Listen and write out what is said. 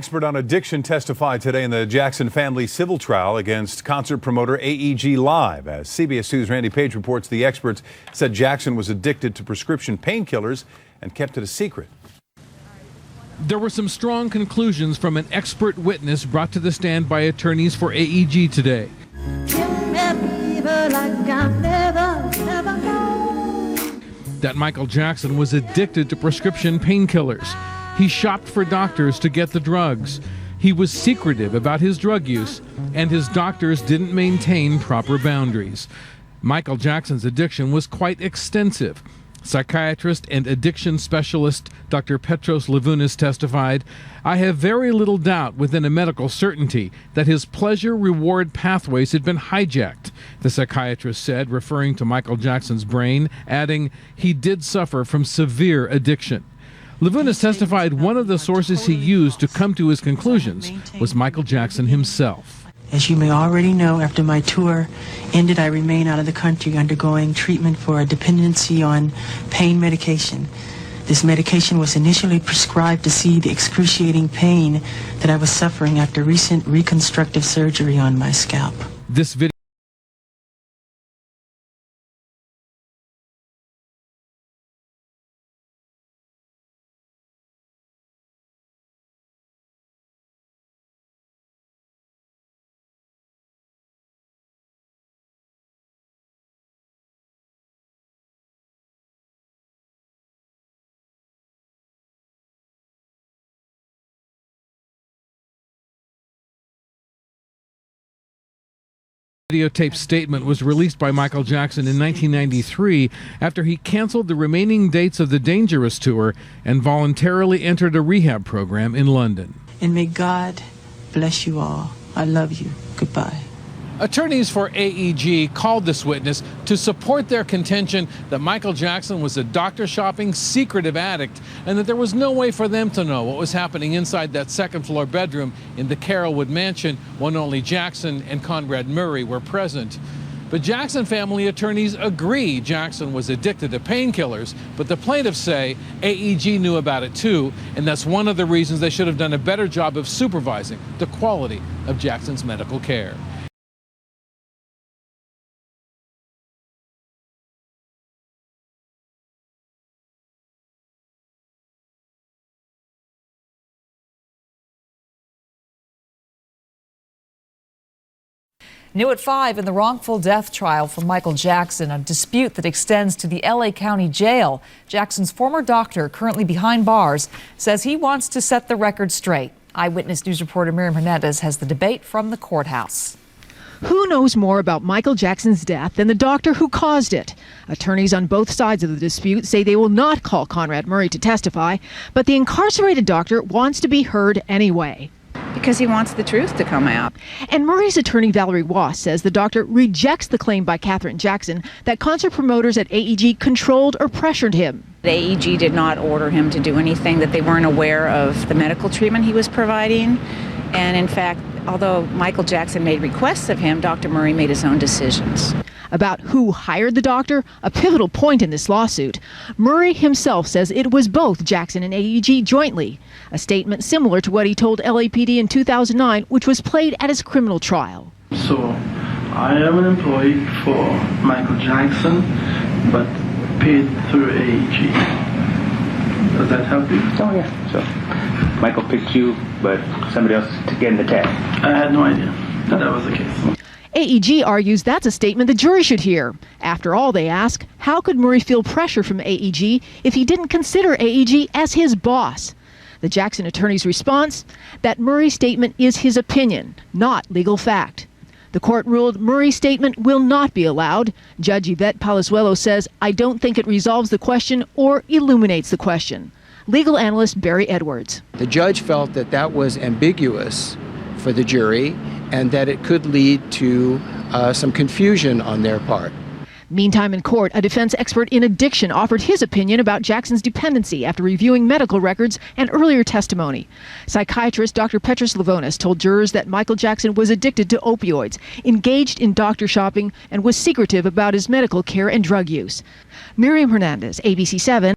Expert on addiction testified today in the Jackson family civil trial against concert promoter AEG Live. As CBS 2's Randy Page reports, the experts said Jackson was addicted to prescription painkillers and kept it a secret. There were some strong conclusions from an expert witness brought to the stand by attorneys for AEG today. That Michael Jackson was addicted to prescription painkillers. He shopped for doctors to get the drugs. He was secretive about his drug use, and his doctors didn't maintain proper boundaries. Michael Jackson's addiction was quite extensive. Psychiatrist and addiction specialist Dr. Petros Levounis testified, "I have very little doubt within a medical certainty that his pleasure-reward pathways had been hijacked," the psychiatrist said, referring to Michael Jackson's brain, adding, "He did suffer from severe addiction." Levounis testified one of the sources he used to come to his conclusions was Michael Jackson himself. As you may already know, after my tour ended, I remain out of the country undergoing treatment for a dependency on pain medication. This medication was initially prescribed to see the excruciating pain that I was suffering after recent reconstructive surgery on my scalp. This video videotape statement was released by Michael Jackson in 1993 after he canceled the remaining dates of the Dangerous tour and voluntarily entered a rehab program in London. And may God bless you all. I love you. Goodbye. Attorneys for AEG called this witness to support their contention that Michael Jackson was a doctor-shopping, secretive addict and that there was no way for them to know what was happening inside that second-floor bedroom in the Carrollwood mansion when only Jackson and Conrad Murray were present. But Jackson family attorneys agree Jackson was addicted to painkillers, but the plaintiffs say AEG knew about it too, and that's one of the reasons they should have done a better job of supervising the quality of Jackson's medical care. New at 5 in the wrongful death trial for Michael Jackson, a dispute that extends to the LA County Jail. Jackson's former doctor, currently behind bars, says he wants to set the record straight. Eyewitness News reporter Miriam Hernandez has the debate from the courthouse. Who knows more about Michael Jackson's death than the doctor who caused it? Attorneys on both sides of the dispute say they will not call Conrad Murray to testify, but the incarcerated doctor wants to be heard anyway. Because he wants the truth to come out. And Murray's attorney Valerie Wass says the doctor rejects the claim by Katherine Jackson that concert promoters at AEG controlled or pressured him. The AEG did not order him to do anything, that they weren't aware of the medical treatment he was providing. And in fact, although Michael Jackson made requests of him, Dr. Murray made his own decisions. About who hired the doctor, a pivotal point in this lawsuit. Murray himself says it was both Jackson and AEG jointly, a statement similar to what he told LAPD in 2009, which was played at his criminal trial. So, I am an employee for Michael Jackson, but paid through AEG. Does that help you? Oh, yeah. So, Michael picked you, but somebody else to get in the tag. I had no idea that was the case. AEG argues that's a statement the jury should hear. After all, they ask, how could Murray feel pressure from AEG if he didn't consider AEG as his boss? The Jackson attorney's response, that Murray's statement is his opinion, not legal fact. The court ruled Murray's statement will not be allowed. Judge Yvette Palazuelo says, I don't think it resolves the question or illuminates the question. Legal analyst Barry Edwards. The judge felt that that was ambiguous for the jury and that it could lead to some confusion on their part. Meantime, in court, a defense expert in addiction offered his opinion about Jackson's dependency after reviewing medical records and earlier testimony. Psychiatrist Dr. Petros Levounis told jurors that Michael Jackson was addicted to opioids, engaged in doctor shopping, and was secretive about his medical care and drug use. Miriam Hernandez, ABC 7.